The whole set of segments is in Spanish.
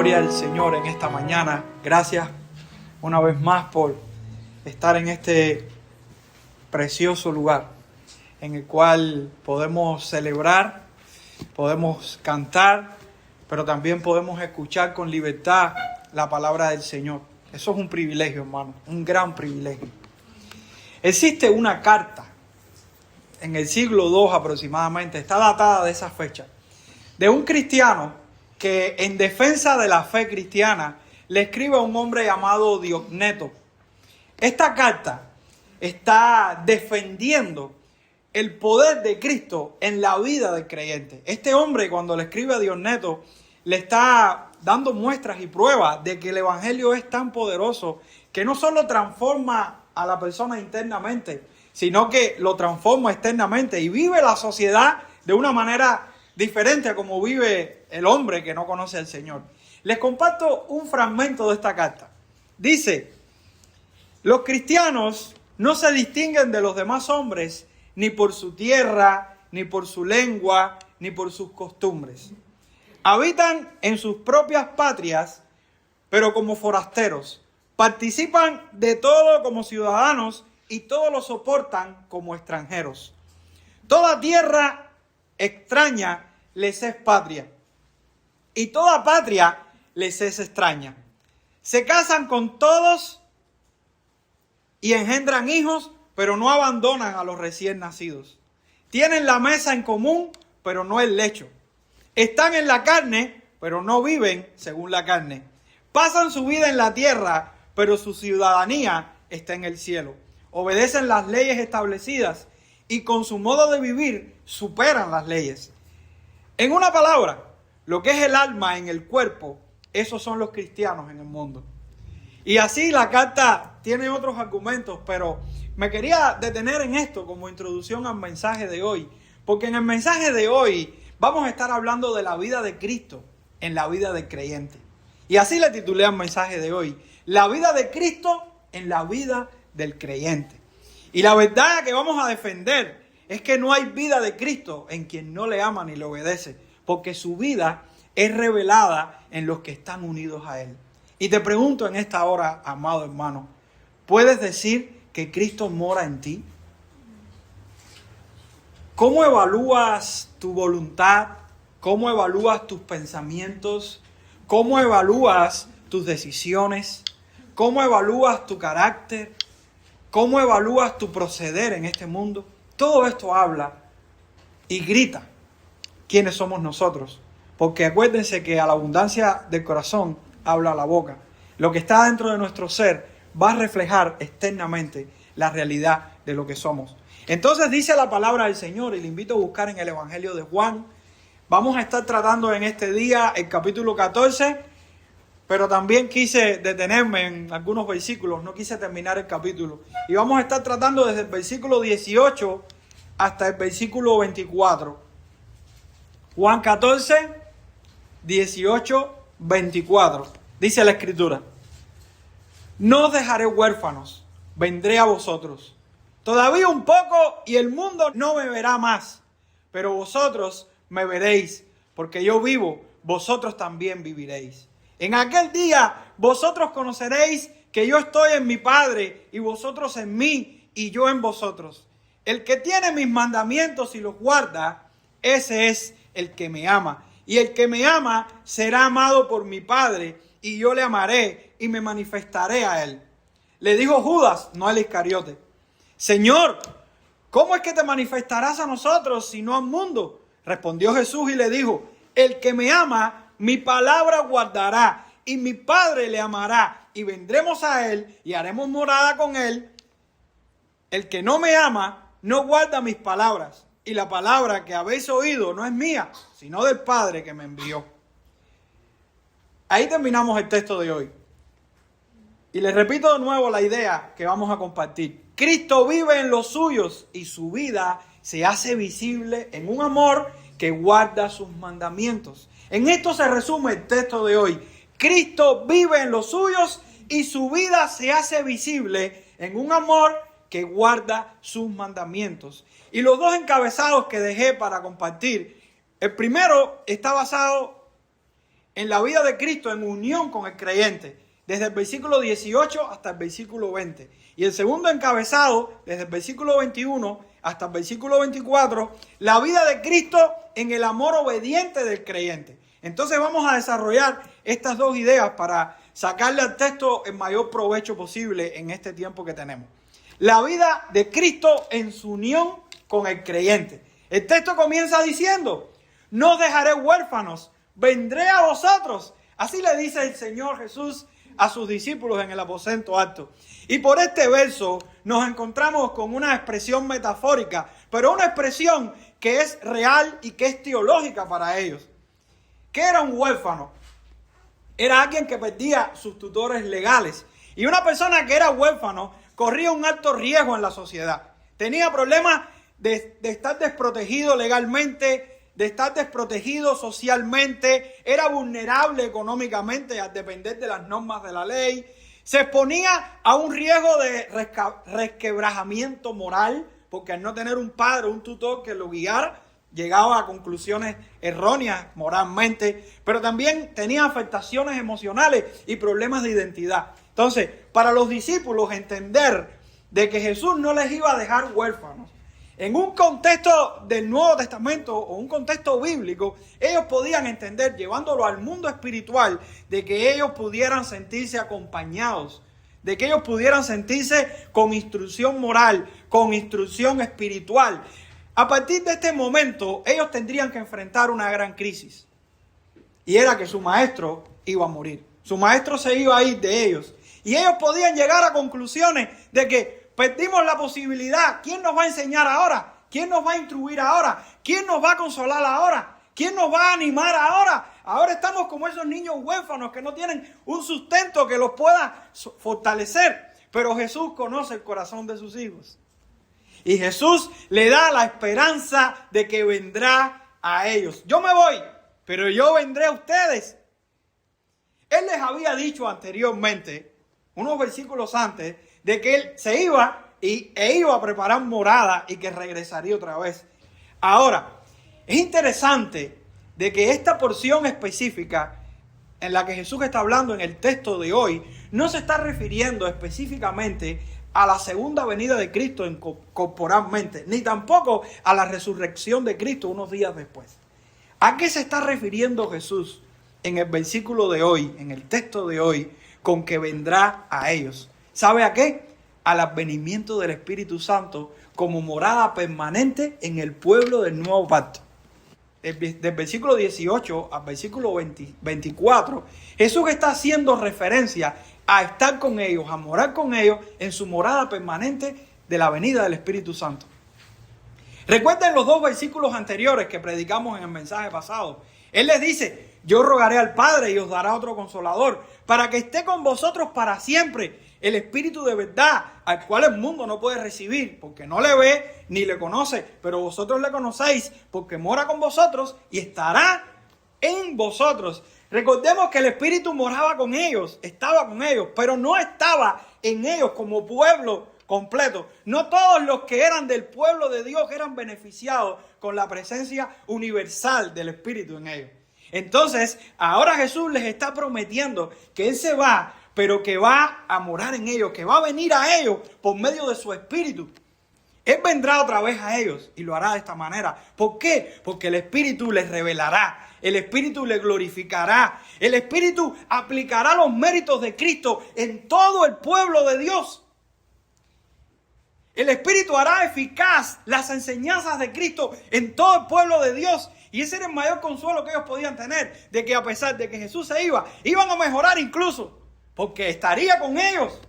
Gloria al Señor en esta mañana. Gracias una vez más por estar en este precioso lugar en el cual podemos celebrar, podemos cantar, pero también podemos escuchar con libertad la palabra del Señor. Eso es un privilegio, hermano, un gran privilegio. Existe una carta en el siglo II aproximadamente, está datada de esa fecha, de un cristiano que en defensa de la fe cristiana le escribe a un hombre llamado Diogneto. Esta carta está defendiendo el poder de Cristo en la vida del creyente. Este hombre, cuando le escribe a Diogneto, le está dando muestras y pruebas de que el evangelio es tan poderoso que no solo transforma a la persona internamente, sino que lo transforma externamente y vive la sociedad de una manera diferente a como vive el hombre que no conoce al Señor. Les comparto un fragmento de esta carta. Dice: los cristianos no se distinguen de los demás hombres ni por su tierra, ni por su lengua, ni por sus costumbres. Habitan en sus propias patrias, pero como forasteros. Participan de todo como ciudadanos y todo lo soportan como extranjeros. Toda tierra extraña les es patria, y toda patria les es extraña. Se casan con todos y engendran hijos, pero no abandonan a los recién nacidos. Tienen la mesa en común, pero no el lecho. Están en la carne, pero no viven según la carne. Pasan su vida en la tierra, pero su ciudadanía está en el cielo. Obedecen las leyes establecidas y con su modo de vivir superan las leyes. En una palabra, lo que es el alma en el cuerpo, esos son los cristianos en el mundo. Y así la carta tiene otros argumentos, pero me quería detener en esto como introducción al mensaje de hoy. Porque en el mensaje de hoy vamos a estar hablando de la vida de Cristo en la vida del creyente. Y así le titulé al mensaje de hoy: la vida de Cristo en la vida del creyente. Y la verdad que vamos a defender es que no hay vida de Cristo en quien no le ama ni le obedece, porque su vida es revelada en los que están unidos a Él. Y te pregunto en esta hora, amado hermano, ¿puedes decir que Cristo mora en ti? ¿Cómo evalúas tu voluntad? ¿Cómo evalúas tus pensamientos? ¿Cómo evalúas tus decisiones? ¿Cómo evalúas tu carácter? ¿Cómo evalúas tu proceder en este mundo? Todo esto habla y grita quiénes somos nosotros. Porque acuérdense que a la abundancia del corazón habla la boca. Lo que está dentro de nuestro ser va a reflejar externamente la realidad de lo que somos. Entonces dice la palabra del Señor, y le invito a buscar en el Evangelio de Juan. Vamos a estar tratando en este día el capítulo 14, pero también quise detenerme en algunos versículos, no quise terminar el capítulo. Y vamos a estar tratando desde el versículo 18 hasta el versículo 24. Juan 14, 18, 24. Dice la Escritura: no os dejaré huérfanos, vendré a vosotros. Todavía un poco y el mundo no me verá más, pero vosotros me veréis, porque yo vivo, vosotros también viviréis. En aquel día vosotros conoceréis que yo estoy en mi Padre y vosotros en mí y yo en vosotros. El que tiene mis mandamientos y los guarda, ese es el que me ama. Y el que me ama será amado por mi Padre y yo le amaré y me manifestaré a él. Le dijo Judas, no al Iscariote: Señor, ¿cómo es que te manifestarás a nosotros y no al mundo? Respondió Jesús y le dijo: el que me ama, mi palabra guardará, y mi Padre le amará, y vendremos a él y haremos morada con él. El que no me ama, no guarda mis palabras, y la palabra que habéis oído no es mía, sino del Padre que me envió. Ahí terminamos el texto de hoy. Y les repito de nuevo la idea que vamos a compartir. Cristo vive en los suyos y su vida se hace visible en un amor que guarda sus mandamientos. En esto se resume el texto de hoy. Cristo vive en los suyos y su vida se hace visible en un amor que guarda sus mandamientos. Y los dos encabezados que dejé para compartir, el primero está basado en la vida de Cristo en unión con el creyente, desde el versículo 18 hasta el versículo 20. Y el segundo encabezado, desde el versículo 21 hasta el versículo 24, la vida de Cristo en el amor obediente del creyente. Entonces vamos a desarrollar estas dos ideas para sacarle al texto el mayor provecho posible en este tiempo que tenemos. La vida de Cristo en su unión con el creyente. El texto comienza diciendo: no os dejaré huérfanos, vendré a vosotros. Así le dice el Señor Jesús a sus discípulos en el aposento alto. Y por este verso nos encontramos con una expresión metafórica, pero una expresión que es real y que es teológica para ellos. ¿Qué era un huérfano? Era alguien que perdía sus tutores legales. Y una persona que era huérfano corría un alto riesgo en la sociedad. Tenía problemas de estar desprotegido legalmente, de estar desprotegido socialmente, era vulnerable económicamente al depender de las normas de la ley, se exponía a un riesgo de resquebrajamiento moral, porque al no tener un padre o un tutor que lo guiara, llegaba a conclusiones erróneas moralmente, pero también tenía afectaciones emocionales y problemas de identidad. Entonces, para los discípulos entender de que Jesús no les iba a dejar huérfanos, en un contexto del Nuevo Testamento o un contexto bíblico, ellos podían entender, llevándolo al mundo espiritual, de que ellos pudieran sentirse acompañados, de que ellos pudieran sentirse con instrucción moral, con instrucción espiritual. A partir de este momento, ellos tendrían que enfrentar una gran crisis. Y era que su maestro iba a morir. Su maestro se iba a ir de ellos. Y ellos podían llegar a conclusiones de que perdimos la posibilidad. ¿Quién nos va a enseñar ahora? ¿Quién nos va a instruir ahora? ¿Quién nos va a consolar ahora? ¿Quién nos va a animar ahora? Ahora estamos como esos niños huérfanos que no tienen un sustento que los pueda fortalecer. Pero Jesús conoce el corazón de sus hijos. Y Jesús le da la esperanza de que vendrá a ellos. Yo me voy, pero yo vendré a ustedes. Él les había dicho anteriormente, unos versículos antes, de que Él se iba e iba a preparar morada y que regresaría otra vez. Ahora, es interesante de que esta porción específica en la que Jesús está hablando en el texto de hoy no se está refiriendo específicamente a la segunda venida de Cristo corporalmente, ni tampoco a la resurrección de Cristo unos días después. ¿A qué se está refiriendo Jesús en el versículo de hoy, en el texto de hoy, con que vendrá a ellos? ¿Sabe a qué? Al advenimiento del Espíritu Santo como morada permanente en el pueblo del nuevo pacto. Del versículo 18 al versículo 24, Jesús está haciendo referencia a estar con ellos, a morar con ellos en su morada permanente de la venida del Espíritu Santo. Recuerden los dos versículos anteriores que predicamos en el mensaje pasado. Él les dice: yo rogaré al Padre y os dará otro consolador, para que esté con vosotros para siempre, el Espíritu de verdad, al cual el mundo no puede recibir, porque no le ve ni le conoce, pero vosotros le conocéis, porque mora con vosotros y estará en vosotros. Recordemos que el Espíritu moraba con ellos, estaba con ellos, pero no estaba en ellos como pueblo completo. No todos los que eran del pueblo de Dios eran beneficiados con la presencia universal del Espíritu en ellos. Entonces, ahora Jesús les está prometiendo que Él se va, pero que va a morar en ellos, que va a venir a ellos por medio de su Espíritu. Él vendrá otra vez a ellos y lo hará de esta manera. ¿Por qué? Porque el Espíritu les revelará, el Espíritu les glorificará, el Espíritu aplicará los méritos de Cristo en todo el pueblo de Dios. El Espíritu hará eficaz las enseñanzas de Cristo en todo el pueblo de Dios. Y ese era el mayor consuelo que ellos podían tener, de que a pesar de que Jesús se iba, iban a mejorar incluso, porque estaría con ellos.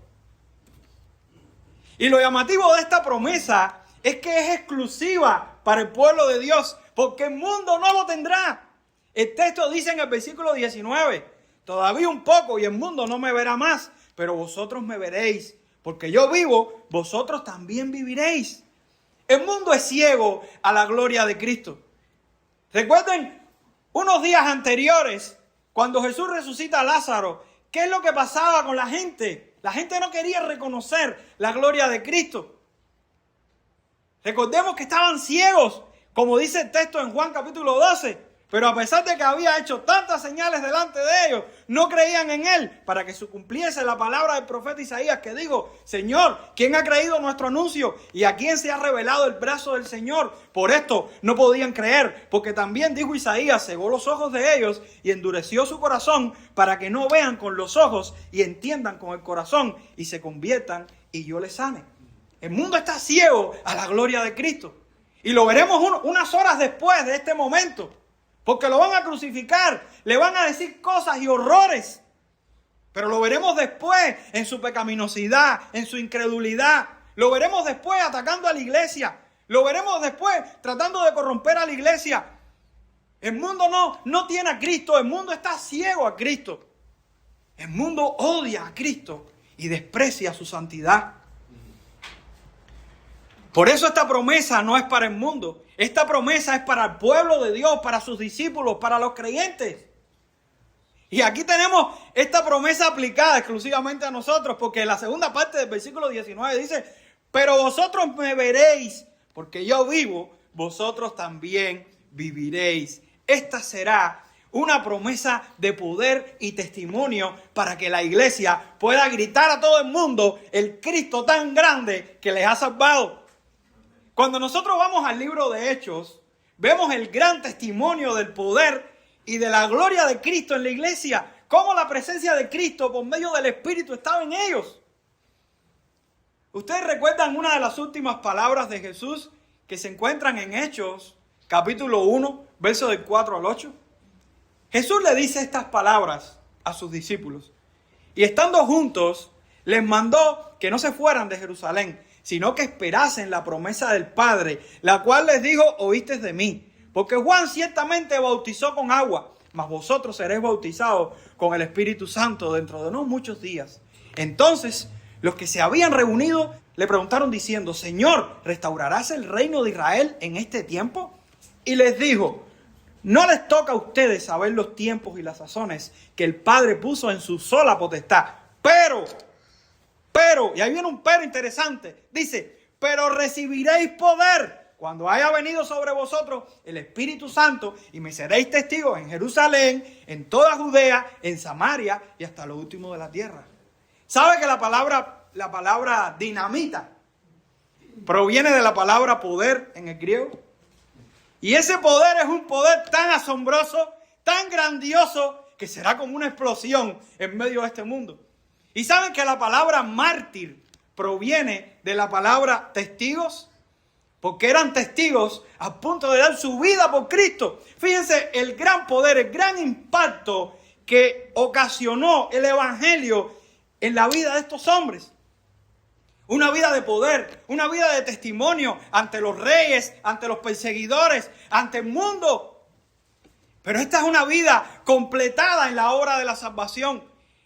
Y lo llamativo de esta promesa es que es exclusiva para el pueblo de Dios, porque el mundo no lo tendrá. El texto dice en el versículo 19, todavía un poco y el mundo no me verá más, pero vosotros me veréis, porque yo vivo, vosotros también viviréis. El mundo es ciego a la gloria de Cristo. Recuerden unos días anteriores, cuando Jesús resucita a Lázaro, ¿qué es lo que pasaba con la gente? La gente no quería reconocer la gloria de Cristo. Recordemos que estaban ciegos, como dice el texto en Juan capítulo 12, Pero a pesar de que había hecho tantas señales delante de ellos, no creían en él, para que se cumpliese la palabra del profeta Isaías que dijo: Señor, ¿quién ha creído nuestro anuncio? ¿Y a quién se ha revelado el brazo del Señor? Por esto no podían creer, porque también dijo Isaías: cegó los ojos de ellos y endureció su corazón, para que no vean con los ojos y entiendan con el corazón y se conviertan y yo les sane. El mundo está ciego a la gloria de Cristo. Y lo veremos unas horas después de este momento. Porque lo van a crucificar, le van a decir cosas y horrores. Pero lo veremos después en su pecaminosidad, en su incredulidad. Lo veremos después atacando a la iglesia. Lo veremos después tratando de corromper a la iglesia. El mundo no tiene a Cristo, el mundo está ciego a Cristo. El mundo odia a Cristo y desprecia su santidad. Por eso esta promesa no es para el mundo. Esta promesa es para el pueblo de Dios, para sus discípulos, para los creyentes. Y aquí tenemos esta promesa aplicada exclusivamente a nosotros, porque la segunda parte del versículo 19 dice: pero vosotros me veréis, porque yo vivo, vosotros también viviréis. Esta será una promesa de poder y testimonio para que la iglesia pueda gritar a todo el mundo el Cristo tan grande que les ha salvado. Cuando nosotros vamos al libro de Hechos, vemos el gran testimonio del poder y de la gloria de Cristo en la iglesia. Cómo la presencia de Cristo por medio del Espíritu estaba en ellos. ¿Ustedes recuerdan una de las últimas palabras de Jesús que se encuentran en Hechos, capítulo 1, versos del 4 al 8? Jesús le dice estas palabras a sus discípulos. Y estando juntos, les mandó que no se fueran de Jerusalén, sino que esperasen la promesa del Padre, la cual les dijo: oísteis de mí. Porque Juan ciertamente bautizó con agua, mas vosotros seréis bautizados con el Espíritu Santo dentro de no muchos días. Entonces los que se habían reunido le preguntaron diciendo: Señor, ¿restaurarás el reino de Israel en este tiempo? Y les dijo: no les toca a ustedes saber los tiempos y las sazones que el Padre puso en su sola potestad. Pero, y ahí viene un pero interesante. Dice: pero recibiréis poder cuando haya venido sobre vosotros el Espíritu Santo, y me seréis testigos en Jerusalén, en toda Judea, en Samaria y hasta lo último de la tierra. ¿Sabe que la palabra dinamita proviene de la palabra poder en el griego? Y ese poder es un poder tan asombroso, tan grandioso, que será como una explosión en medio de este mundo. Y saben que la palabra mártir proviene de la palabra testigos, porque eran testigos a punto de dar su vida por Cristo. Fíjense el gran poder, el gran impacto que ocasionó el evangelio en la vida de estos hombres. Una vida de poder, una vida de testimonio ante los reyes, ante los perseguidores, ante el mundo. Pero esta es una vida completada en la obra de la salvación.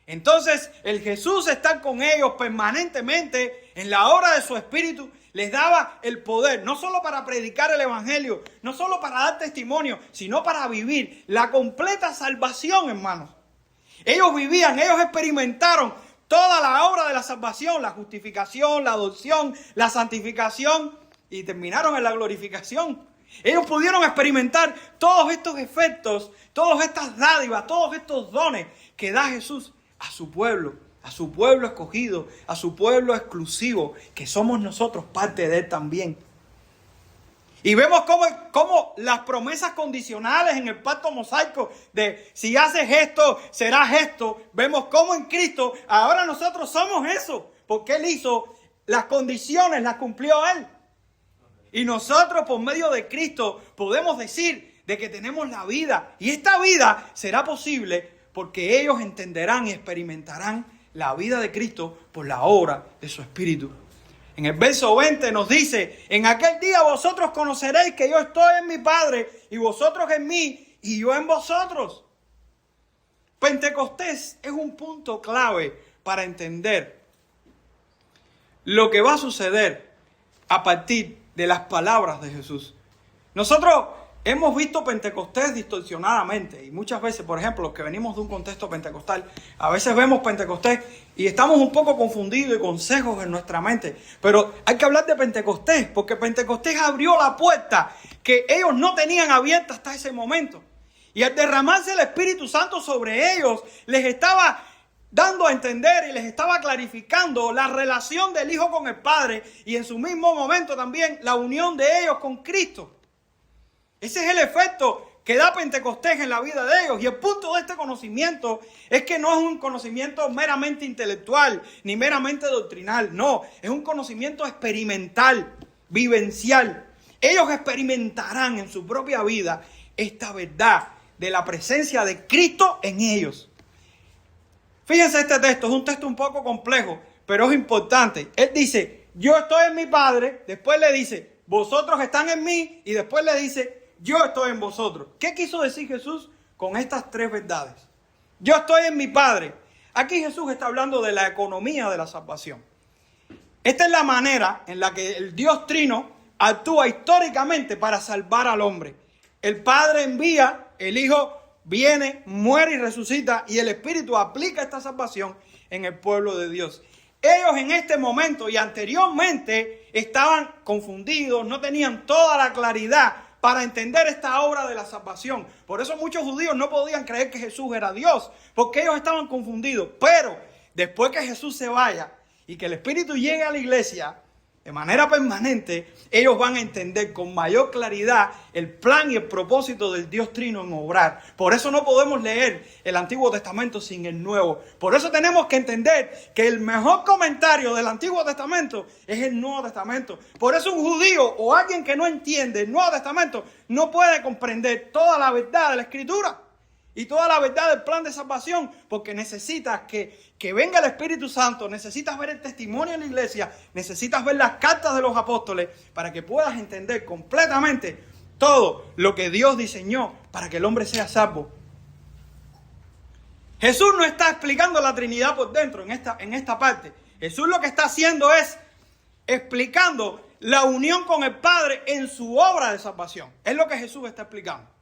Entonces el Jesús estar con ellos permanentemente en la obra de su Espíritu les daba el poder, no solo para predicar el evangelio, no solo para dar testimonio, sino para vivir la completa salvación, hermanos. Ellos vivían, ellos experimentaron toda la obra de la salvación, la justificación, la adopción, la santificación, y terminaron en la glorificación. Ellos pudieron experimentar todos estos efectos, todas estas dádivas, todos estos dones que da Jesús a su pueblo escogido, a su pueblo exclusivo, que somos nosotros parte de él también. Y vemos cómo las promesas condicionales en el pacto mosaico de si haces esto, serás esto. Vemos cómo en Cristo ahora nosotros somos eso, porque Él hizo las condiciones, las cumplió Él. Y nosotros por medio de Cristo podemos decir de que tenemos la vida. Y esta vida será posible porque ellos entenderán y experimentarán la vida de Cristo por la obra de su Espíritu. En el verso 20 nos dice: en aquel día vosotros conoceréis que yo estoy en mi Padre, y vosotros en mí, y yo en vosotros. Pentecostés es un punto clave para entender lo que va a suceder a partir de las palabras de Jesús. Nosotros hemos visto Pentecostés distorsionadamente, y muchas veces, por ejemplo, los que venimos de un contexto pentecostal, a veces vemos Pentecostés y estamos un poco confundidos y con sesgos en nuestra mente. Pero hay que hablar de Pentecostés, porque Pentecostés abrió la puerta que ellos no tenían abierta hasta ese momento. Y al derramarse el Espíritu Santo sobre ellos, les estaba dando a entender y les estaba clarificando la relación del Hijo con el Padre y en su mismo momento también la unión de ellos con Cristo. Ese es el efecto que da Pentecostés en la vida de ellos. Y el punto de este conocimiento es que no es un conocimiento meramente intelectual ni meramente doctrinal. No, es un conocimiento experimental, vivencial. Ellos experimentarán en su propia vida esta verdad de la presencia de Cristo en ellos. Fíjense este texto, es un texto un poco complejo, pero es importante. Él dice, yo estoy en mi Padre, después le dice, vosotros están en mí, y después le dice, yo estoy en vosotros. ¿Qué quiso decir Jesús con estas tres verdades? Yo estoy en mi Padre. Aquí Jesús está hablando de la economía de la salvación. Esta es la manera en la que el Dios Trino actúa históricamente para salvar al hombre. El Padre envía, el Hijo viene, muere y resucita, y el Espíritu aplica esta salvación en el pueblo de Dios. Ellos en este momento y anteriormente estaban confundidos, no tenían toda la claridad para entender esta obra de la salvación. Por eso muchos judíos no podían creer que Jesús era Dios, porque ellos estaban confundidos. Pero después que Jesús se vaya y que el Espíritu llegue a la iglesia de manera permanente, ellos van a entender con mayor claridad el plan y el propósito del Dios Trino en obrar. Por eso no podemos leer el Antiguo Testamento sin el Nuevo. Por eso tenemos que entender que el mejor comentario del Antiguo Testamento es el Nuevo Testamento. Por eso un judío o alguien que no entiende el Nuevo Testamento no puede comprender toda la verdad de la Escritura y toda la verdad del plan de salvación, porque necesitas que venga el Espíritu Santo, necesitas ver el testimonio de la iglesia, necesitas ver las cartas de los apóstoles para que puedas entender completamente todo lo que Dios diseñó para que el hombre sea salvo. Jesús no está explicando la Trinidad por dentro en esta parte. Jesús lo que está haciendo es explicando la unión con el Padre en su obra de salvación. Es lo que Jesús está explicando.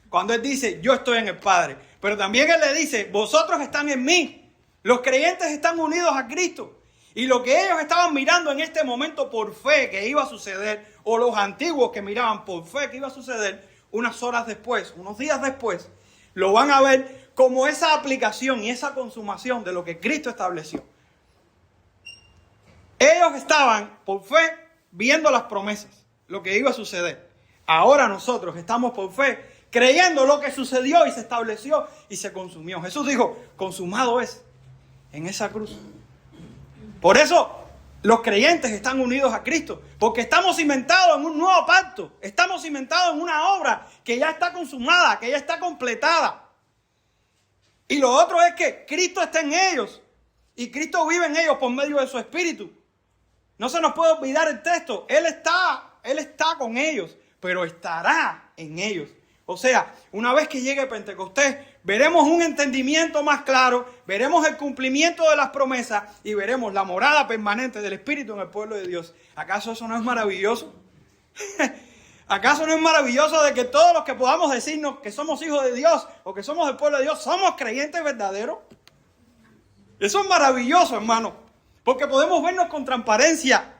Cuando Él dice, yo estoy en el Padre. Pero también Él le dice, vosotros están en mí. Los creyentes están unidos a Cristo. Y lo que ellos estaban mirando en este momento por fe que iba a suceder, o los antiguos que miraban por fe que iba a suceder, unas horas después, unos días después, lo van a ver como esa aplicación y esa consumación de lo que Cristo estableció. Ellos estaban por fe viendo las promesas, lo que iba a suceder. Ahora nosotros estamos por fe creyendo lo que sucedió y se estableció y se consumió. Jesús dijo, consumado es en esa cruz. Por eso los creyentes están unidos a Cristo, porque estamos cimentados en un nuevo pacto. Estamos cimentados en una obra que ya está consumada, que ya está completada. Y lo otro es que Cristo está en ellos y Cristo vive en ellos por medio de su Espíritu. No se nos puede olvidar el texto. Él está con ellos, pero estará en ellos. O sea, una vez que llegue Pentecostés, veremos un entendimiento más claro, veremos el cumplimiento de las promesas y veremos la morada permanente del Espíritu en el pueblo de Dios. ¿Acaso eso no es maravilloso? ¿Acaso no es maravilloso de que todos los que podamos decirnos que somos hijos de Dios o que somos del pueblo de Dios, somos creyentes verdaderos? Eso es maravilloso, hermano, porque podemos vernos con transparencia.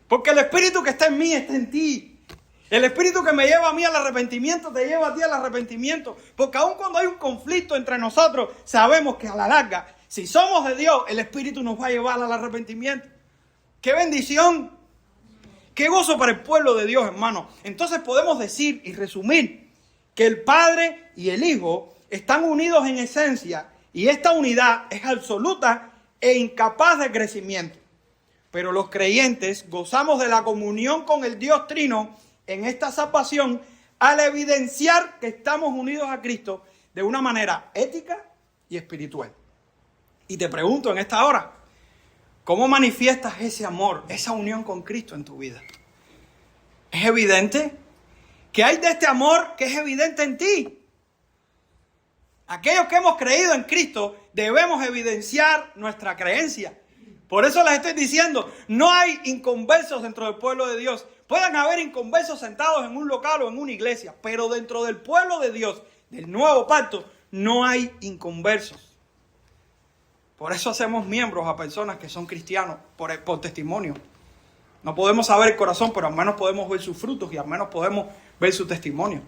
Porque el Espíritu que está en mí está en ti. El Espíritu que me lleva a mí al arrepentimiento te lleva a ti al arrepentimiento. Porque aun cuando hay un conflicto entre nosotros, sabemos que a la larga, si somos de Dios, el Espíritu nos va a llevar al arrepentimiento. ¡Qué bendición! ¡Qué gozo para el pueblo de Dios, hermano! Entonces podemos decir y resumir que el Padre y el Hijo están unidos en esencia y esta unidad es absoluta e incapaz de crecimiento. Pero los creyentes gozamos de la comunión con el Dios Trino en esta salvación al evidenciar que estamos unidos a Cristo de una manera ética y espiritual. Y te pregunto en esta hora, ¿cómo manifiestas ese amor, esa unión con Cristo en tu vida? ¿Es evidente? ¿Qué hay de este amor que es evidente en ti? Aquellos que hemos creído en Cristo debemos evidenciar nuestra creencia. Por eso les estoy diciendo, no hay inconversos dentro del pueblo de Dios. Pueden haber inconversos sentados en un local o en una iglesia, pero dentro del pueblo de Dios, del nuevo pacto, no hay inconversos. Por eso hacemos miembros a personas que son cristianos por testimonio. No podemos saber el corazón, pero al menos podemos ver sus frutos y al menos podemos ver su testimonio.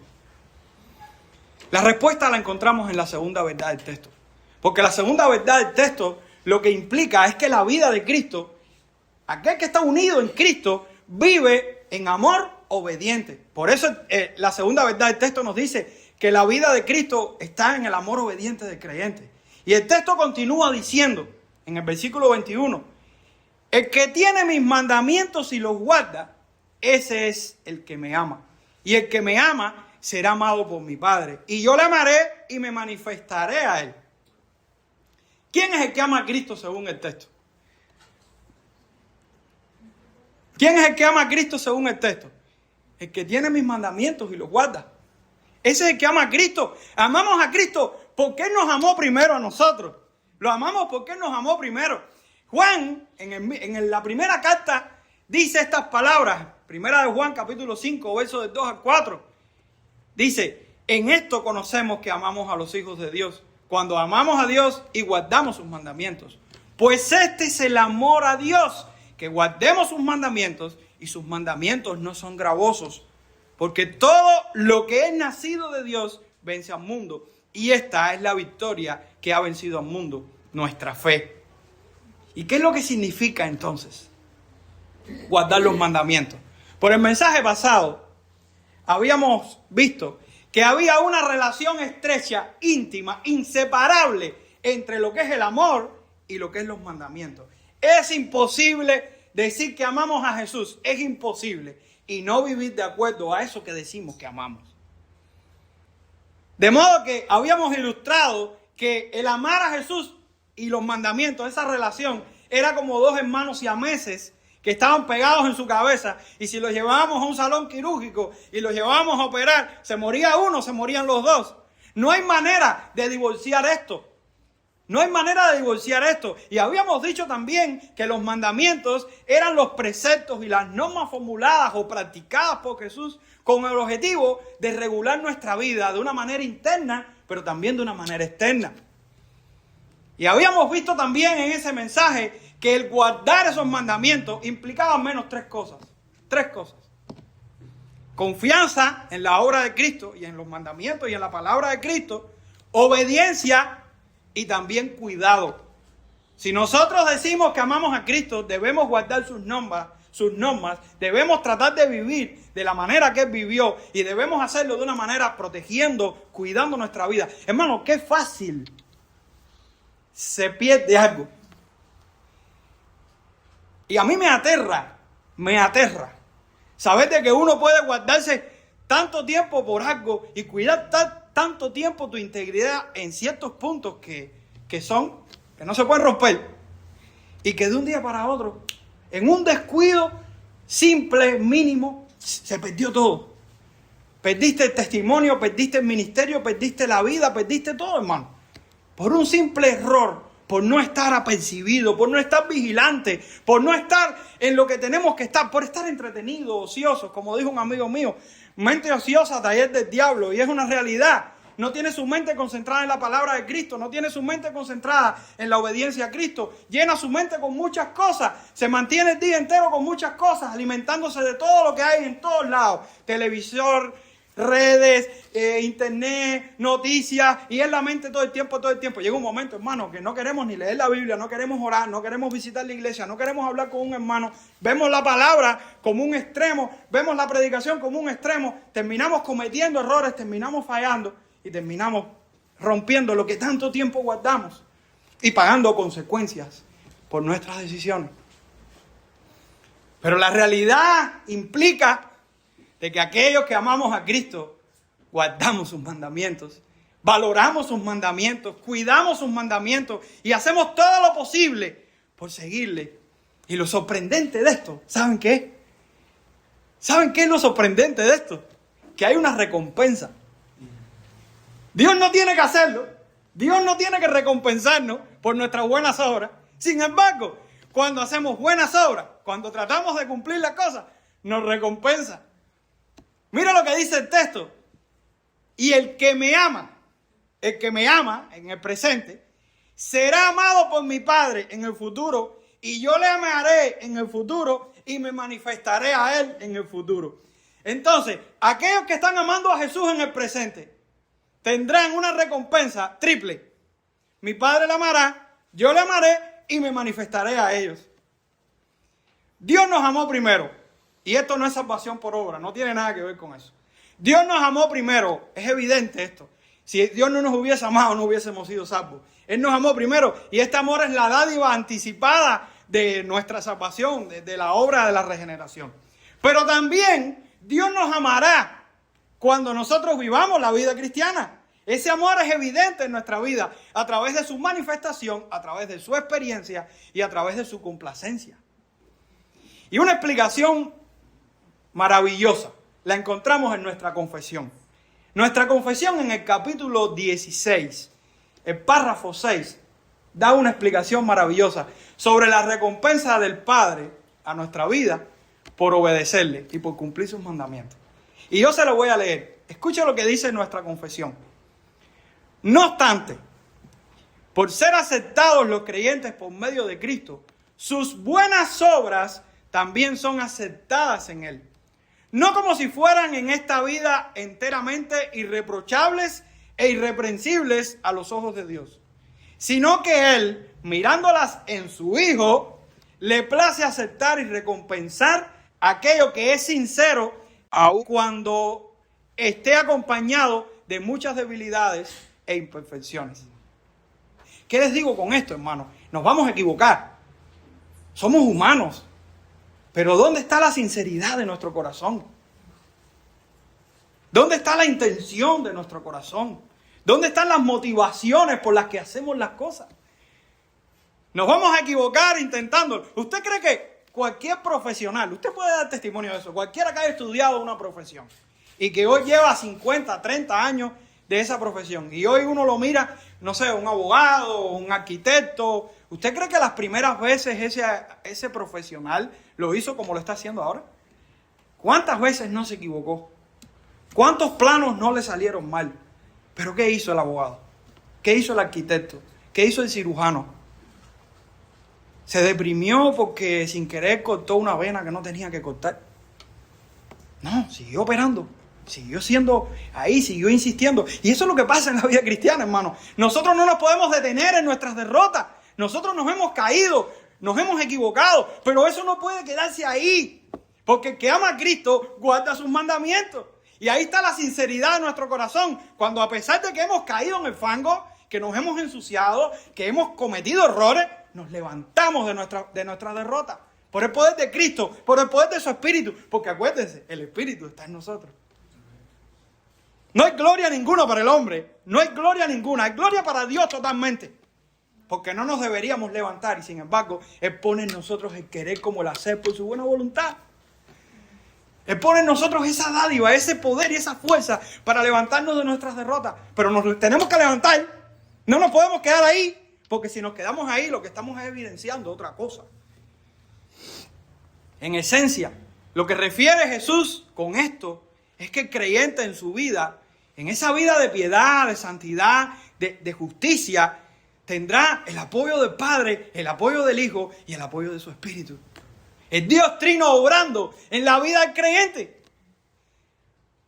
La respuesta la encontramos en la segunda verdad del texto. Porque la segunda verdad del texto lo que implica es que la vida de Cristo, aquel que está unido en Cristo, vive en amor obediente. Por eso la segunda verdad del texto nos dice que la vida de Cristo está en el amor obediente del creyente. Y el texto continúa diciendo en el versículo 21, el que tiene mis mandamientos y los guarda, ese es el que me ama. Y el que me ama será amado por mi Padre. Y yo le amaré y me manifestaré a él. ¿Quién es el que ama a Cristo según el texto? ¿Quién es el que ama a Cristo según el texto? El que tiene mis mandamientos y los guarda. Ese es el que ama a Cristo. Amamos a Cristo porque Él nos amó primero a nosotros. Lo amamos porque Él nos amó primero. Juan, en la primera carta, dice estas palabras. Primera de Juan, capítulo 5, versos del 2 al 4. Dice, en esto conocemos que amamos a los hijos de Dios, cuando amamos a Dios y guardamos sus mandamientos. Pues este es el amor a Dios, que guardemos sus mandamientos, y sus mandamientos no son gravosos, porque todo lo que es nacido de Dios vence al mundo, y esta es la victoria que ha vencido al mundo, nuestra fe. ¿Y qué es lo que significa entonces guardar los mandamientos? Por el mensaje pasado habíamos visto que había una relación estrecha, íntima, inseparable entre lo que es el amor y lo que es los mandamientos. Es imposible decir que amamos a Jesús, es imposible, y no vivir de acuerdo a eso que decimos que amamos. De modo que habíamos ilustrado que el amar a Jesús y los mandamientos, esa relación, era como dos hermanos siameses que estaban pegados en su cabeza, y si los llevábamos a un salón quirúrgico y los llevábamos a operar, se moría uno, se morían los dos. No hay manera de divorciar esto. No hay manera de divorciar esto. Y habíamos dicho también que los mandamientos eran los preceptos y las normas formuladas o practicadas por Jesús con el objetivo de regular nuestra vida de una manera interna, pero también de una manera externa. Y habíamos visto también en ese mensaje que el guardar esos mandamientos implicaba al menos tres cosas. Tres cosas. Confianza en la obra de Cristo y en los mandamientos y en la palabra de Cristo. Obediencia y también cuidado. Si nosotros decimos que amamos a Cristo, debemos guardar sus normas, debemos tratar de vivir de la manera que Él vivió y debemos hacerlo de una manera protegiendo, cuidando nuestra vida. Hermano, qué fácil se pierde algo. Y a mí me aterra saber de que uno puede guardarse tanto tiempo por algo y cuidar tanto tiempo tu integridad en ciertos puntos que no se pueden romper, y que de un día para otro, en un descuido simple, mínimo, se perdió todo. Perdiste el testimonio, perdiste el ministerio, perdiste la vida, perdiste todo, hermano. Por un simple error, por no estar apercibido, por no estar vigilante, por no estar en lo que tenemos que estar, por estar entretenidos, ociosos, como dijo un amigo mío, mente ociosa, taller del diablo, y es una realidad. No tiene su mente concentrada en la palabra de Cristo, no tiene su mente concentrada en la obediencia a Cristo, llena su mente con muchas cosas, se mantiene el día entero con muchas cosas, alimentándose de todo lo que hay en todos lados, televisor, redes, internet, noticias, y es la mente todo el tiempo. Llega un momento, hermano, que no queremos ni leer la Biblia, no queremos orar, no queremos visitar la iglesia, no queremos hablar con un hermano, vemos la palabra como un extremo, vemos la predicación como un extremo, terminamos cometiendo errores, terminamos fallando y terminamos rompiendo lo que tanto tiempo guardamos y pagando consecuencias por nuestras decisiones. Pero la realidad implica de que aquellos que amamos a Cristo guardamos sus mandamientos, valoramos sus mandamientos, cuidamos sus mandamientos y hacemos todo lo posible por seguirle. Y lo sorprendente de esto, ¿saben qué? ¿Saben qué es lo sorprendente de esto? Que hay una recompensa. Dios no tiene que hacerlo, Dios no tiene que recompensarnos por nuestras buenas obras. Sin embargo, cuando hacemos buenas obras, cuando tratamos de cumplir las cosas, nos recompensa. Mira lo que dice el texto. Y el que me ama en el presente, será amado por mi Padre en el futuro, y yo le amaré en el futuro y me manifestaré a Él en el futuro. Entonces, aquellos que están amando a Jesús en el presente, tendrán una recompensa triple. Mi Padre la amará, yo le amaré y me manifestaré a ellos. Dios nos amó primero. Y esto no es salvación por obra, no tiene nada que ver con eso. Dios nos amó primero, es evidente esto. Si Dios no nos hubiese amado, no hubiésemos sido salvos. Él nos amó primero y este amor es la dádiva anticipada de nuestra salvación, de la obra de la regeneración. Pero también Dios nos amará cuando nosotros vivamos la vida cristiana. Ese amor es evidente en nuestra vida a través de su manifestación, a través de su experiencia y a través de su complacencia. Y una explicación maravillosa la encontramos en nuestra confesión. Nuestra confesión en el capítulo 16, el párrafo 6, da una explicación maravillosa sobre la recompensa del Padre a nuestra vida por obedecerle y por cumplir sus mandamientos. Y yo se lo voy a leer. Escucha lo que dice nuestra confesión. No obstante, por ser aceptados los creyentes por medio de Cristo, sus buenas obras también son aceptadas en Él. No como si fueran en esta vida enteramente irreprochables e irreprensibles a los ojos de Dios, sino que Él, mirándolas en su Hijo, le place aceptar y recompensar aquello que es sincero, aun cuando esté acompañado de muchas debilidades e imperfecciones. ¿Qué les digo con esto, hermano? Nos vamos a equivocar. Somos humanos. Pero ¿dónde está la sinceridad de nuestro corazón? ¿Dónde está la intención de nuestro corazón? ¿Dónde están las motivaciones por las que hacemos las cosas? Nos vamos a equivocar intentándolo. ¿Usted cree que cualquier profesional, usted puede dar testimonio de eso, cualquiera que haya estudiado una profesión y que hoy lleva 50, 30 años de esa profesión y hoy uno lo mira, no sé, un abogado, un arquitecto, ¿usted cree que las primeras veces ese profesional lo hizo como lo está haciendo ahora? ¿Cuántas veces no se equivocó? ¿Cuántos planos no le salieron mal? ¿Pero qué hizo el abogado? ¿Qué hizo el arquitecto? ¿Qué hizo el cirujano? ¿Se deprimió porque sin querer cortó una vena que no tenía que cortar? No, siguió operando. Siguió siendo ahí, siguió insistiendo. Y eso es lo que pasa en la vida cristiana, hermano. Nosotros no nos podemos detener en nuestras derrotas. Nosotros nos hemos caído, nos hemos equivocado, pero eso no puede quedarse ahí. Porque el que ama a Cristo guarda sus mandamientos. Y ahí está la sinceridad de nuestro corazón. Cuando a pesar de que hemos caído en el fango, que nos hemos ensuciado, que hemos cometido errores, nos levantamos de nuestra derrota. Por el poder de Cristo, por el poder de su Espíritu. Porque acuérdense, el Espíritu está en nosotros. No hay gloria ninguna para el hombre. No hay gloria ninguna. Hay gloria para Dios totalmente. Porque no nos deberíamos levantar. Y sin embargo, Él pone en nosotros el querer como el hacer por su buena voluntad. Él pone en nosotros esa dádiva, ese poder y esa fuerza para levantarnos de nuestras derrotas. Pero nos tenemos que levantar. No nos podemos quedar ahí. Porque si nos quedamos ahí, lo que estamos es evidenciando otra cosa. En esencia, lo que refiere Jesús con esto es que el creyente en su vida, en esa vida de piedad, de santidad, de justicia, tendrá el apoyo del Padre, el apoyo del Hijo y el apoyo de su Espíritu. El Dios Trino obrando en la vida del creyente.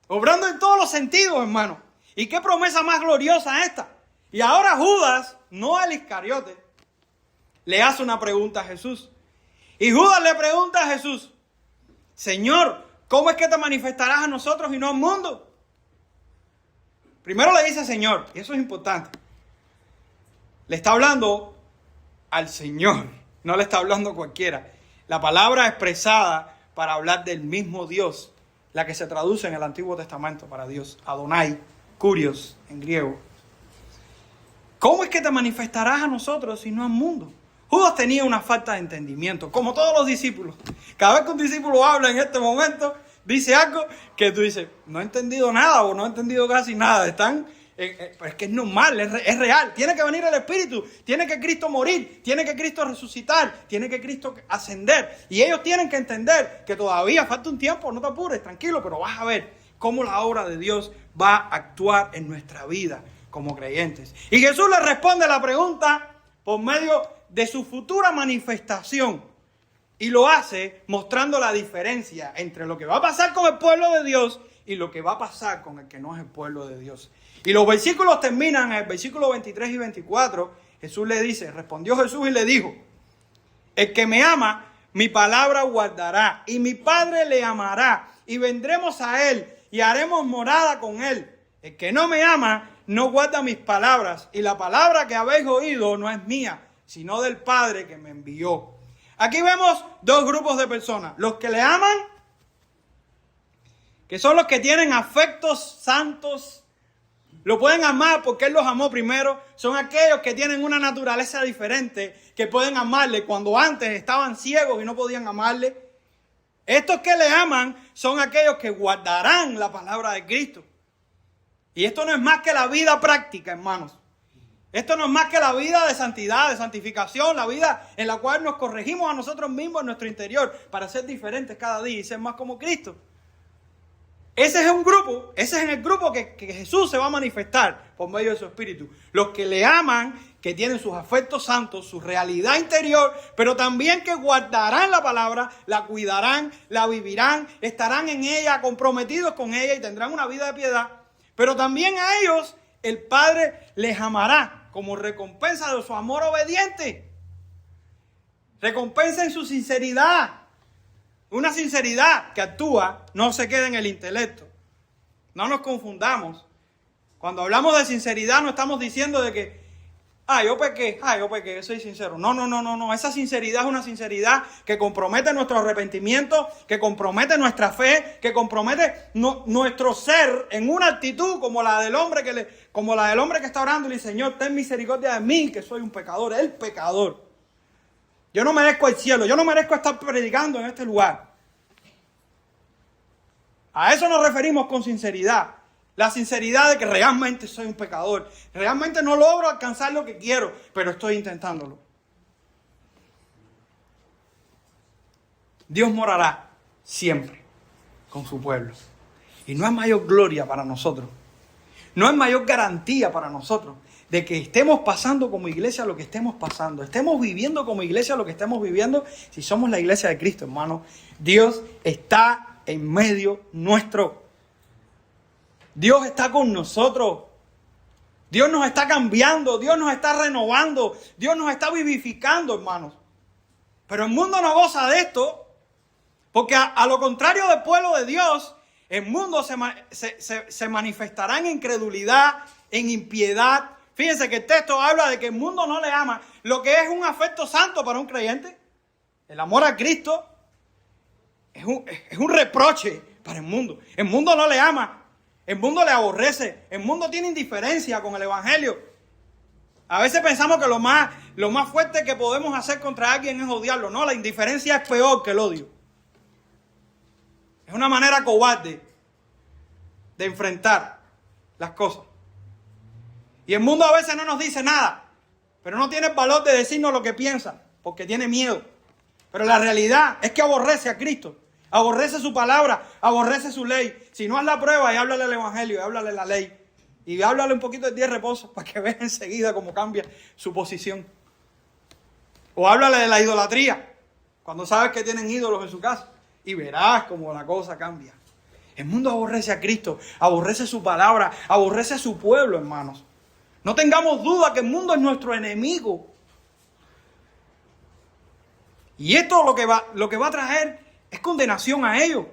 Obrando en todos los sentidos, hermano. ¿Y qué promesa más gloriosa esta? Y ahora Judas, no el Iscariote, le hace una pregunta a Jesús. Y Judas le pregunta a Jesús: Señor, ¿cómo es que te manifestarás a nosotros y no al mundo? Primero le dice Señor, y eso es importante. Le está hablando al Señor, no le está hablando a cualquiera. La palabra expresada para hablar del mismo Dios, la que se traduce en el Antiguo Testamento para Dios, Adonai, Kurios en griego. ¿Cómo es que te manifestarás a nosotros y no al mundo? Judas tenía una falta de entendimiento, como todos los discípulos. Cada vez que un discípulo habla en este momento, dice algo que tú dices, no he entendido nada o no he entendido casi nada. Pero es que es normal, es real. Tiene que venir el Espíritu, tiene que Cristo morir, tiene que Cristo resucitar, tiene que Cristo ascender. Y ellos tienen que entender que todavía falta un tiempo, no te apures, tranquilo, pero vas a ver cómo la obra de Dios va a actuar en nuestra vida como creyentes. Y Jesús le responde la pregunta por medio de su futura manifestación. Y lo hace mostrando la diferencia entre lo que va a pasar con el pueblo de Dios y lo que va a pasar con el que no es el pueblo de Dios. Y los versículos terminan en el versículo 23 y 24. Jesús le dice, respondió Jesús y le dijo, el que me ama, mi palabra guardará, y mi Padre le amará, y vendremos a él, y haremos morada con él. El que no me ama, no guarda mis palabras, y la palabra que habéis oído no es mía, sino del Padre que me envió. Aquí vemos dos grupos de personas, los que le aman, que son los que tienen afectos santos, lo pueden amar porque Él los amó primero. Son aquellos que tienen una naturaleza diferente, que pueden amarle cuando antes estaban ciegos y no podían amarle. Estos que le aman son aquellos que guardarán la palabra de Cristo. Y esto no es más que la vida práctica, hermanos. Esto no es más que la vida de santidad, de santificación, la vida en la cual nos corregimos a nosotros mismos en nuestro interior para ser diferentes cada día y ser más como Cristo. Ese es un grupo, ese es en el grupo que Jesús se va a manifestar por medio de su Espíritu. Los que le aman, que tienen sus afectos santos, su realidad interior, pero también que guardarán la palabra, la cuidarán, la vivirán, estarán en ella, comprometidos con ella y tendrán una vida de piedad. Pero también a ellos el Padre les amará como recompensa de su amor obediente. Recompensa en su sinceridad. Una sinceridad que actúa, no se queda en el intelecto. No nos confundamos. Cuando hablamos de sinceridad no estamos diciendo de que, yo pequé, yo soy sincero. No. Esa sinceridad es una sinceridad que compromete nuestro arrepentimiento, que compromete nuestra fe, que compromete nuestro ser en una actitud como la del hombre que está orando y le dice, Señor, ten misericordia de mí, que soy un pecador, el pecador. Yo no merezco el cielo, yo no merezco estar predicando en este lugar. A eso nos referimos con sinceridad. La sinceridad de que realmente soy un pecador. Realmente no logro alcanzar lo que quiero, pero estoy intentándolo. Dios morará siempre con su pueblo. Y no hay mayor gloria para nosotros. No hay mayor garantía para nosotros de que estemos pasando como iglesia lo que estemos pasando, estemos viviendo como iglesia lo que estemos viviendo, si somos la iglesia de Cristo, hermano. Dios está en medio nuestro. Dios está con nosotros. Dios nos está cambiando, Dios nos está renovando, Dios nos está vivificando, hermanos. Pero el mundo no goza de esto, porque a lo contrario del pueblo de Dios, el mundo se manifestará en incredulidad, en impiedad. Fíjense que el texto habla de que el mundo no le ama. Lo que es un afecto santo para un creyente, el amor a Cristo, es un reproche para el mundo. El mundo no le ama, el mundo le aborrece, el mundo tiene indiferencia con el evangelio. A veces pensamos que lo más fuerte que podemos hacer contra alguien es odiarlo. No, la indiferencia es peor que el odio. Es una manera cobarde de enfrentar las cosas. Y el mundo a veces no nos dice nada, pero no tiene el valor de decirnos lo que piensa, porque tiene miedo. Pero la realidad es que aborrece a Cristo, aborrece su palabra, aborrece su ley. Si no, haz la prueba y háblale el evangelio, y háblale la ley. Y háblale un poquito del día de reposo para que veas enseguida cómo cambia su posición. O háblale de la idolatría, cuando sabes que tienen ídolos en su casa. Y verás cómo la cosa cambia. El mundo aborrece a Cristo, aborrece su palabra, aborrece a su pueblo, hermanos. No tengamos duda que el mundo es nuestro enemigo. Y esto lo que va a traer es condenación a ellos.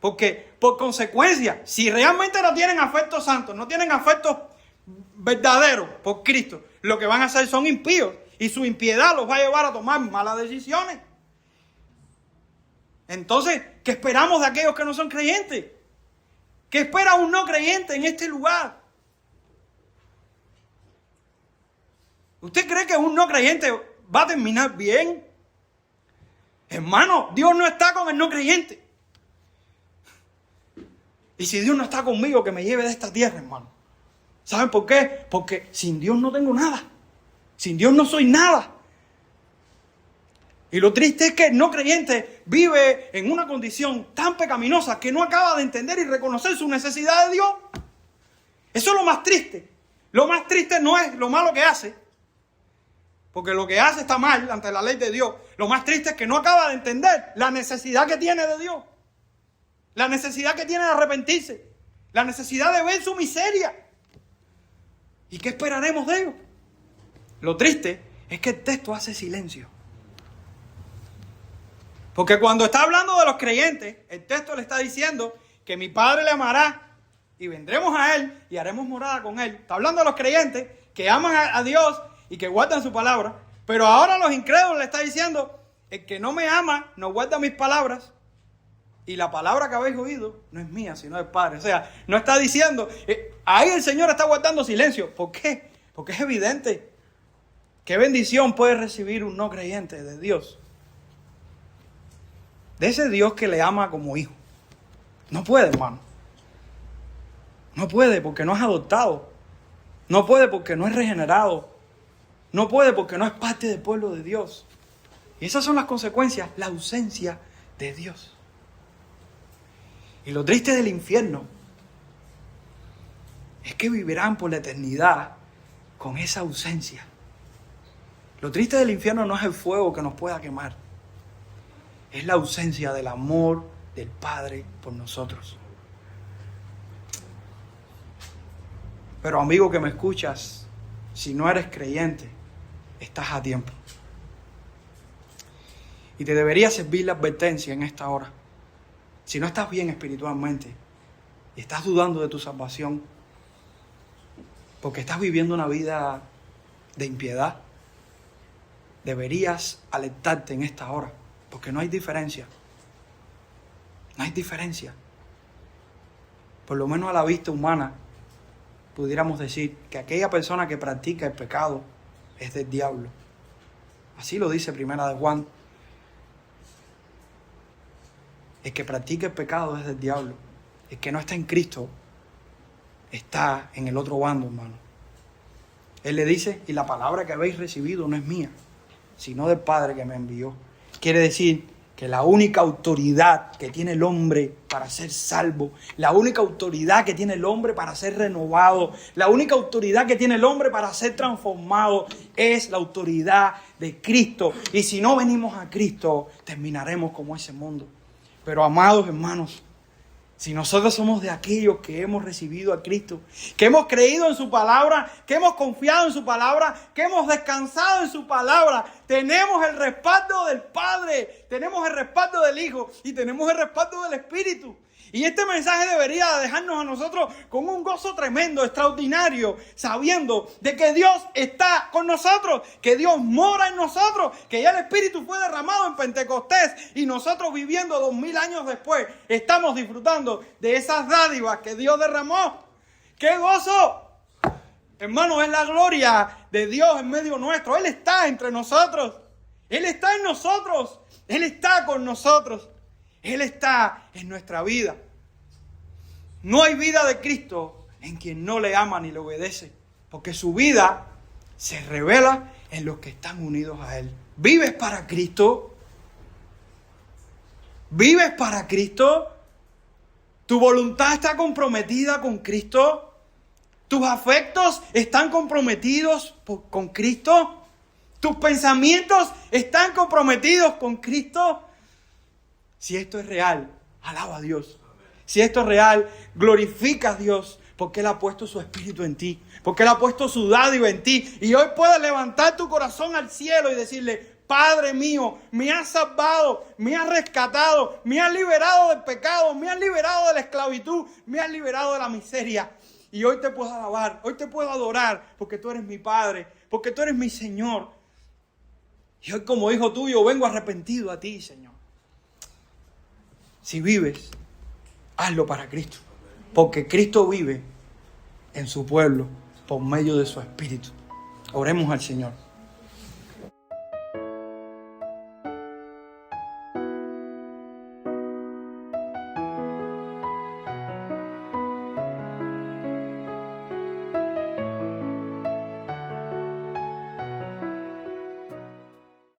Porque por consecuencia, si realmente no tienen afectos santos, no tienen afectos verdaderos por Cristo, lo que van a hacer son impíos. Y su impiedad los va a llevar a tomar malas decisiones. Entonces, ¿qué esperamos de aquellos que no son creyentes? ¿Qué espera un no creyente en este lugar? ¿Usted cree que un no creyente va a terminar bien? Hermano, Dios no está con el no creyente. Y si Dios no está conmigo, que me lleve de esta tierra, hermano. ¿Saben por qué? Porque sin Dios no tengo nada. Sin Dios no soy nada. Y lo triste es que el no creyente vive en una condición tan pecaminosa que no acaba de entender y reconocer su necesidad de Dios. Eso es lo más triste. Lo más triste no es lo malo que hace, porque lo que hace está mal ante la ley de Dios. Lo más triste es que no acaba de entender la necesidad que tiene de Dios. La necesidad que tiene de arrepentirse. la necesidad de ver su miseria. ¿Y qué esperaremos de ellos? Lo triste es que el texto hace silencio. Porque cuando está hablando de los creyentes, el texto le está diciendo que mi Padre le amará y vendremos a Él y haremos morada con Él. Está hablando de los creyentes que aman a Dios y que guardan su palabra. Pero ahora a los incrédulos le está diciendo, el que no me ama no guarda mis palabras. Y la palabra que habéis oído no es mía, sino del Padre. O sea, no está diciendo, ahí el Señor está guardando silencio. ¿Por qué? Porque es evidente. ¿Qué bendición puede recibir un no creyente de Dios? De ese Dios que le ama como hijo. No puede, hermano. No puede porque no es adoptado. No puede porque no es regenerado. No puede porque no es parte del pueblo de Dios. Y esas son las consecuencias, la ausencia de Dios. Y lo triste del infierno es que vivirán por la eternidad con esa ausencia. Lo triste del infierno no es el fuego que nos pueda quemar. Es la ausencia del amor del Padre por nosotros. Pero amigo que me escuchas, si no eres creyente, estás a tiempo. Y te debería servir la advertencia en esta hora. Si no estás bien espiritualmente y estás dudando de tu salvación, porque estás viviendo una vida de impiedad, deberías alertarte en esta hora. Porque no hay diferencia. No hay diferencia. Por lo menos a la vista humana, pudiéramos decir que aquella persona que practica el pecado es del diablo. Así lo dice Primera de Juan. El que practica el pecado es del diablo. El que no está en Cristo está en el otro bando, hermano. Él le dice, y la palabra que habéis recibido no es mía, sino del Padre que me envió. Quiere decir que la única autoridad que tiene el hombre para ser salvo, la única autoridad que tiene el hombre para ser renovado, la única autoridad que tiene el hombre para ser transformado es la autoridad de Cristo. Y si no venimos a Cristo, terminaremos como ese mundo. Pero amados hermanos, si nosotros somos de aquellos que hemos recibido a Cristo, que hemos creído en su palabra, que hemos confiado en su palabra, que hemos descansado en su palabra, tenemos el respaldo del Padre, tenemos el respaldo del Hijo y tenemos el respaldo del Espíritu. Y este mensaje debería dejarnos a nosotros con un gozo tremendo, extraordinario, sabiendo de que Dios está con nosotros, que Dios mora en nosotros, que ya el Espíritu fue derramado en Pentecostés y nosotros viviendo 2000 años después estamos disfrutando de esas dádivas que Dios derramó. ¡Qué gozo! Hermano, es la gloria de Dios en medio nuestro. Él está entre nosotros. Él está en nosotros. Él está con nosotros. Él está en nuestra vida. No hay vida de Cristo en quien no le ama ni le obedece, porque su vida se revela en los que están unidos a Él. ¿Vives para Cristo? ¿Vives para Cristo? ¿Tu voluntad está comprometida con Cristo? ¿Tus afectos están comprometidos con Cristo? ¿Tus pensamientos están comprometidos con Cristo? Si esto es real, alaba a Dios. Si esto es real, glorifica a Dios, porque Él ha puesto su espíritu en ti, porque Él ha puesto su dádiva en ti. Y hoy puedes levantar tu corazón al cielo y decirle: Padre mío, me has salvado, me has rescatado, me has liberado del pecado, me has liberado de la esclavitud, me has liberado de la miseria. Y hoy te puedo alabar, hoy te puedo adorar, porque tú eres mi Padre, porque tú eres mi Señor. Y hoy como hijo tuyo vengo arrepentido a ti, Señor. Si vives, hazlo para Cristo, porque Cristo vive en su pueblo por medio de su Espíritu. Oremos al Señor.